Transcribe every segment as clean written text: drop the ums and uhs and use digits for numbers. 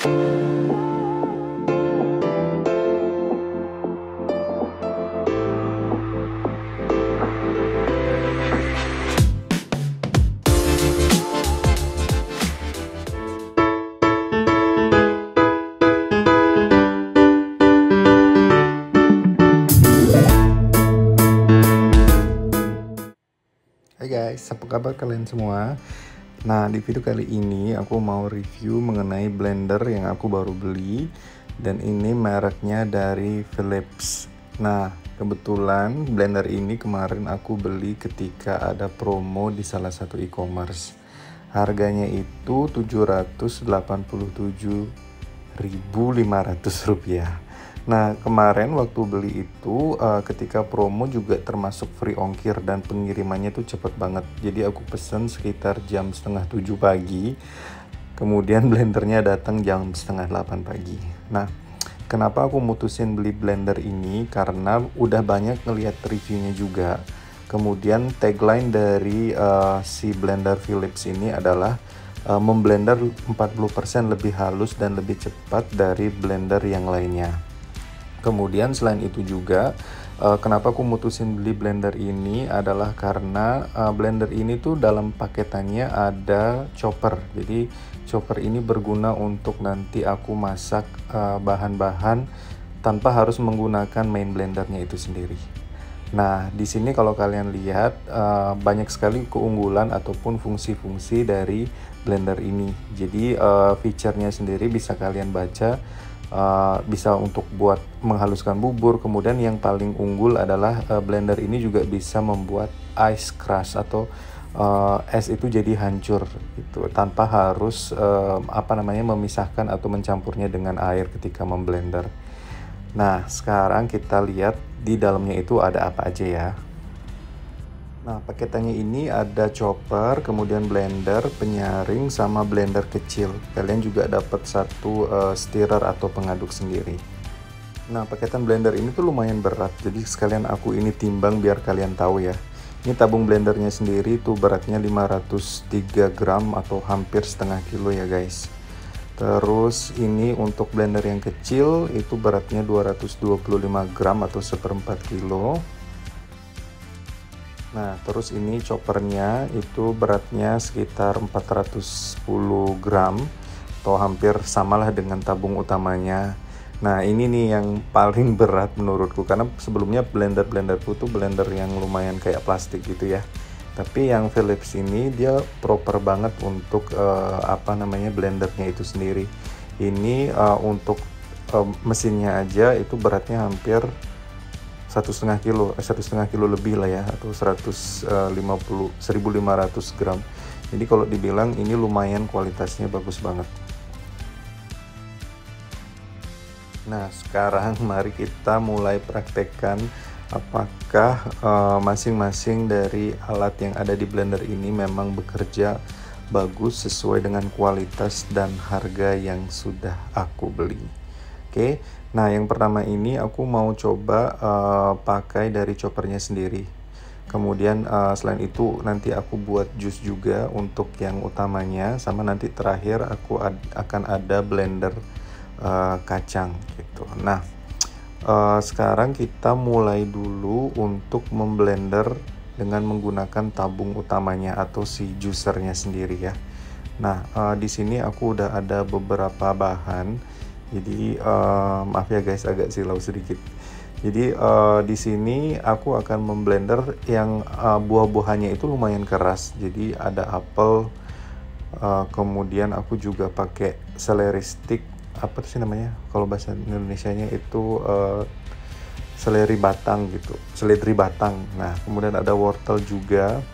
Hai guys, apa kabar kalian semua? Nah, di video kali ini aku mau review mengenai blender yang aku baru beli, dan ini mereknya dari Philips. Nah, kebetulan blender ini kemarin aku beli ketika ada promo di salah satu e-commerce. Harganya itu Rp787.500. Nah, kemarin waktu beli itu ketika promo juga termasuk free ongkir dan pengirimannya tuh cepet banget. Jadi aku pesen sekitar jam setengah 7 pagi, kemudian blendernya datang jam setengah 8 pagi. Nah, kenapa aku mutusin beli blender ini? Karena udah banyak ngeliat reviewnya juga. Kemudian tagline dari si blender Philips ini adalah memblender 40% lebih halus dan lebih cepat dari blender yang lainnya. Kemudian selain itu juga kenapa aku mutusin beli blender ini adalah karena blender ini tuh dalam paketannya ada chopper. Jadi chopper ini berguna untuk nanti aku masak bahan-bahan tanpa harus menggunakan main blendernya itu sendiri. Nah, di sini kalau kalian lihat banyak sekali keunggulan ataupun fungsi-fungsi dari blender ini. Jadi feature-nya sendiri bisa kalian baca. Bisa untuk buat menghaluskan bubur. Kemudian yang paling unggul adalah blender ini juga bisa membuat ice crush atau es itu jadi hancur gitu, tanpa harus memisahkan atau mencampurnya dengan air ketika memblender. Nah, sekarang kita lihat di dalamnya itu ada apa aja ya. Nah, paketannya ini ada chopper, kemudian blender, penyaring, sama blender kecil. Kalian juga dapat satu stirrer atau pengaduk sendiri. Nah, paketan blender ini tuh lumayan berat, jadi sekalian aku ini timbang biar kalian tahu ya. Ini tabung blendernya sendiri tuh beratnya 503 gram atau hampir setengah kilo ya guys. Terus ini untuk blender yang kecil itu beratnya 225 gram atau seperempat kilo. Nah, terus ini choppernya itu beratnya sekitar 410 gram atau hampir samalah dengan tabung utamanya. Nah, ini nih yang paling berat menurutku, karena sebelumnya blender-blenderku tuh blender yang lumayan kayak plastik gitu ya. Tapi yang Philips ini dia proper banget untuk blendernya itu sendiri. Ini untuk mesinnya aja itu beratnya hampir 1,5 kilo lebih lah ya, atau 150 1.500 gram. Jadi kalau dibilang ini lumayan kualitasnya bagus banget. Nah, sekarang mari kita mulai praktekkan apakah masing-masing dari alat yang ada di blender ini memang bekerja bagus sesuai dengan kualitas dan harga yang sudah aku beli. Oke, nah yang pertama ini aku mau coba pakai dari choppernya sendiri. Kemudian selain itu nanti aku buat jus juga untuk yang utamanya, sama nanti terakhir aku akan ada blender kacang gitu. Nah, sekarang kita mulai dulu untuk memblender dengan menggunakan tabung utamanya atau si juicernya sendiri ya. Nah, di sini aku udah ada beberapa bahan. Jadi maaf ya guys, agak silau sedikit. Jadi di sini aku akan memblender yang buah-buahannya itu lumayan keras. Jadi ada apel, kemudian aku juga pakai seleri stick, apa sih namanya? Kalau bahasa Indonesianya itu seledri batang gitu, seledri batang. Nah, kemudian ada wortel juga.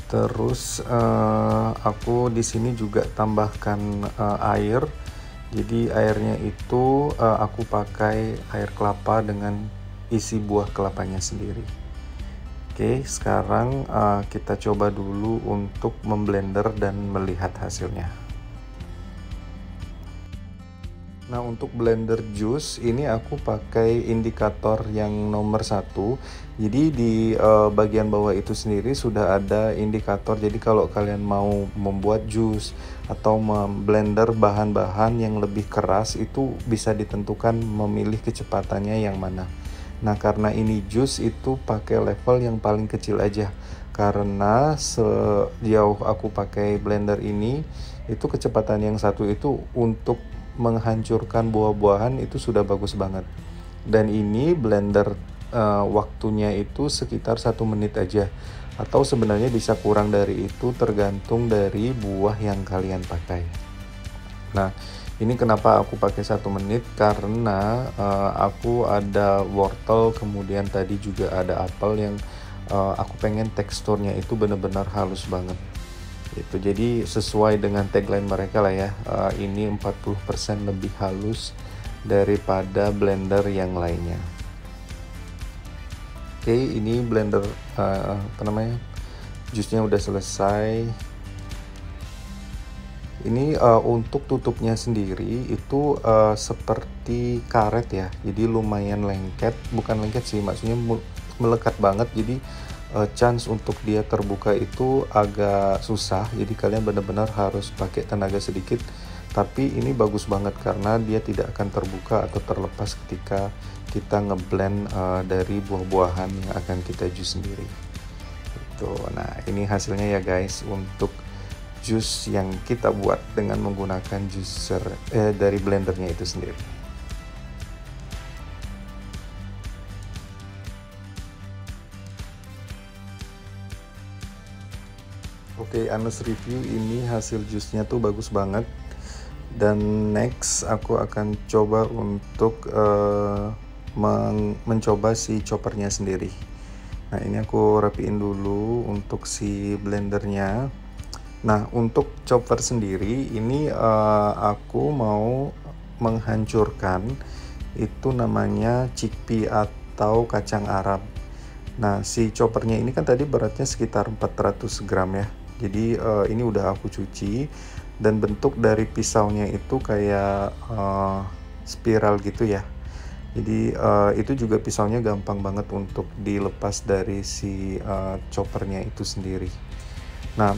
Terus aku di sini juga tambahkan air. Jadi airnya itu aku pakai air kelapa dengan isi buah kelapanya sendiri. Oke, sekarang kita coba dulu untuk memblender dan melihat hasilnya. Nah, untuk blender jus ini aku pakai indikator yang nomor satu. Jadi di bagian bawah itu sendiri sudah ada indikator. Jadi kalau kalian mau membuat jus atau memblender bahan-bahan yang lebih keras, itu bisa ditentukan memilih kecepatannya yang mana. Nah, karena ini jus itu pakai level yang paling kecil aja. Karena sejauh aku pakai blender ini, itu kecepatan yang satu itu untuk menghancurkan buah-buahan itu sudah bagus banget. Dan ini blender waktunya itu sekitar 1 menit aja, atau sebenarnya bisa kurang dari itu tergantung dari buah yang kalian pakai. Nah, ini kenapa aku pakai 1 menit, karena aku ada wortel, kemudian tadi juga ada apel yang aku pengen teksturnya itu benar-benar halus banget. Itu jadi sesuai dengan tagline mereka lah ya, ini 40% lebih halus daripada blender yang lainnya. Oke, ini blender jusnya udah selesai. Ini untuk tutupnya sendiri itu seperti karet ya, jadi lumayan lengket, bukan lengket sih, maksudnya melekat banget. Jadi chance untuk dia terbuka itu agak susah, jadi kalian benar-benar harus pakai tenaga sedikit. Tapi ini bagus banget karena dia tidak akan terbuka atau terlepas ketika kita ngeblend dari buah-buahan yang akan kita jus sendiri. Nah, ini hasilnya ya guys untuk jus yang kita buat dengan menggunakan juicer dari blendernya itu sendiri. Oke, honest review, ini hasil jusnya tuh bagus banget. Dan next aku akan coba untuk mencoba si choppernya sendiri. Nah, ini aku rapiin dulu untuk si blendernya. Nah, untuk chopper sendiri ini aku mau menghancurkan itu namanya chickpea atau kacang Arab. Nah, si choppernya ini kan tadi beratnya sekitar 400 gram ya. Jadi ini udah aku cuci, dan bentuk dari pisaunya itu kayak spiral gitu ya. Jadi itu juga pisaunya gampang banget untuk dilepas dari si choppernya itu sendiri. Nah,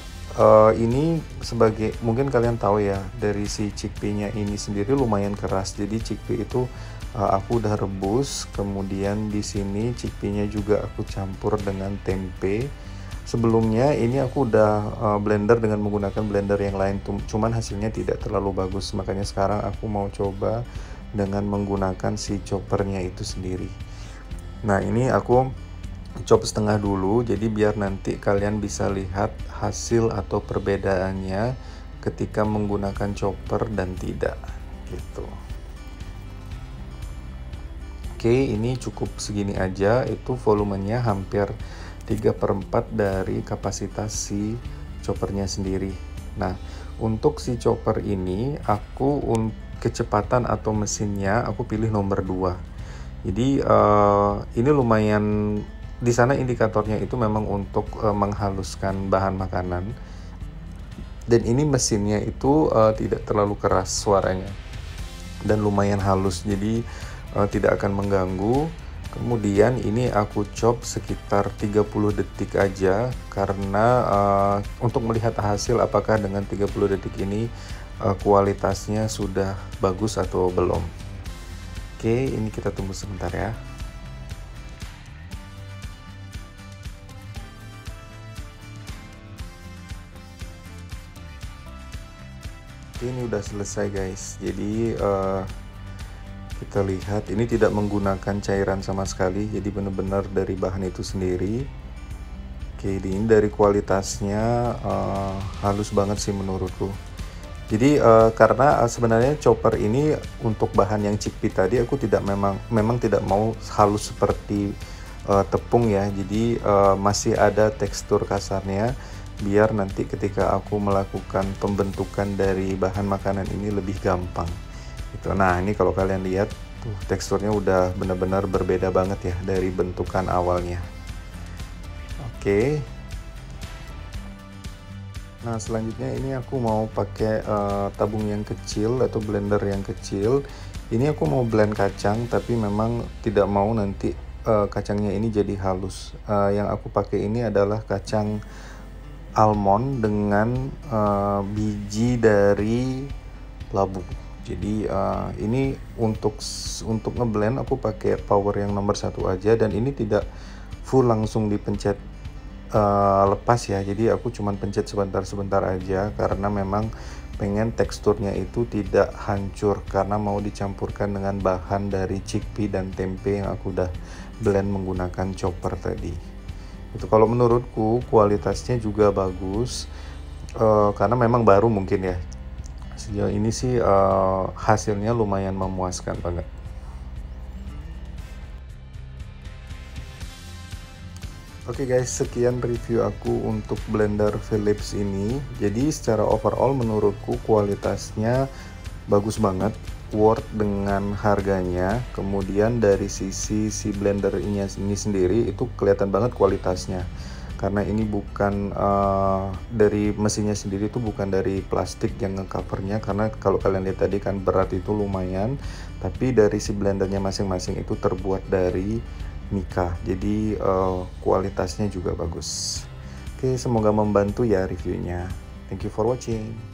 ini sebagai, mungkin kalian tahu ya, dari si chickpea-nya ini sendiri lumayan keras. Jadi chickpea itu aku udah rebus, kemudian di sini chickpea-nya juga aku campur dengan tempe. Sebelumnya ini aku udah blender dengan menggunakan blender yang lain, cuman hasilnya tidak terlalu bagus. Makanya sekarang aku mau coba dengan menggunakan si choppernya itu sendiri. Nah, ini aku chop setengah dulu, jadi biar nanti kalian bisa lihat hasil atau perbedaannya ketika menggunakan chopper dan tidak gitu. Oke, ini cukup segini aja, itu volumenya hampir 3/4 dari kapasitas si choppernya sendiri. Nah, untuk si chopper ini aku kecepatan atau mesinnya aku pilih nomor 2. Jadi ini lumayan, di sana indikatornya itu memang untuk menghaluskan bahan makanan. Dan ini mesinnya itu tidak terlalu keras suaranya dan lumayan halus, jadi tidak akan mengganggu. Kemudian ini aku chop sekitar 30 detik aja, karena untuk melihat hasil apakah dengan 30 detik ini kualitasnya sudah bagus atau belum. Oke, ini kita tunggu sebentar ya. Ini udah selesai guys, jadi kita lihat ini tidak menggunakan cairan sama sekali, jadi benar-benar dari bahan itu sendiri. Oke, ini dari kualitasnya halus banget sih menurutku. Jadi karena sebenarnya chopper ini untuk bahan yang chickpea tadi aku memang tidak mau halus seperti tepung ya, jadi masih ada tekstur kasarnya biar nanti ketika aku melakukan pembentukan dari bahan makanan ini lebih gampang gitu. Nah, ini kalau kalian lihat tuh teksturnya udah benar-benar berbeda banget ya dari bentukan awalnya. Oke. Nah, selanjutnya ini aku mau pakai tabung yang kecil atau blender yang kecil. Ini aku mau blend kacang, tapi memang tidak mau nanti kacangnya ini jadi halus. Yang aku pakai ini adalah kacang almond dengan biji dari labu. Jadi ini untuk ngeblend aku pakai power yang nomor 1 aja, dan ini tidak full langsung dipencet lepas ya. Jadi aku cuman pencet sebentar-sebentar aja karena memang pengen teksturnya itu tidak hancur, karena mau dicampurkan dengan bahan dari chickpea dan tempe yang aku udah blend menggunakan chopper tadi. Itu kalau menurutku kualitasnya juga bagus, karena memang baru mungkin ya. Sejauh ini sih hasilnya lumayan memuaskan banget. Oke guys, sekian review aku untuk blender Philips ini. Jadi secara overall menurutku kualitasnya bagus banget, worth dengan harganya. Kemudian dari sisi si blender ini sendiri itu kelihatan banget kualitasnya. Karena ini bukan dari mesinnya sendiri itu bukan dari plastik yang ngecovernya, karena kalau kalian lihat tadi kan berat itu lumayan, tapi dari si blendernya masing-masing itu terbuat dari Mika, jadi kualitasnya juga bagus. Oke, semoga membantu ya reviewnya. Thank you for watching.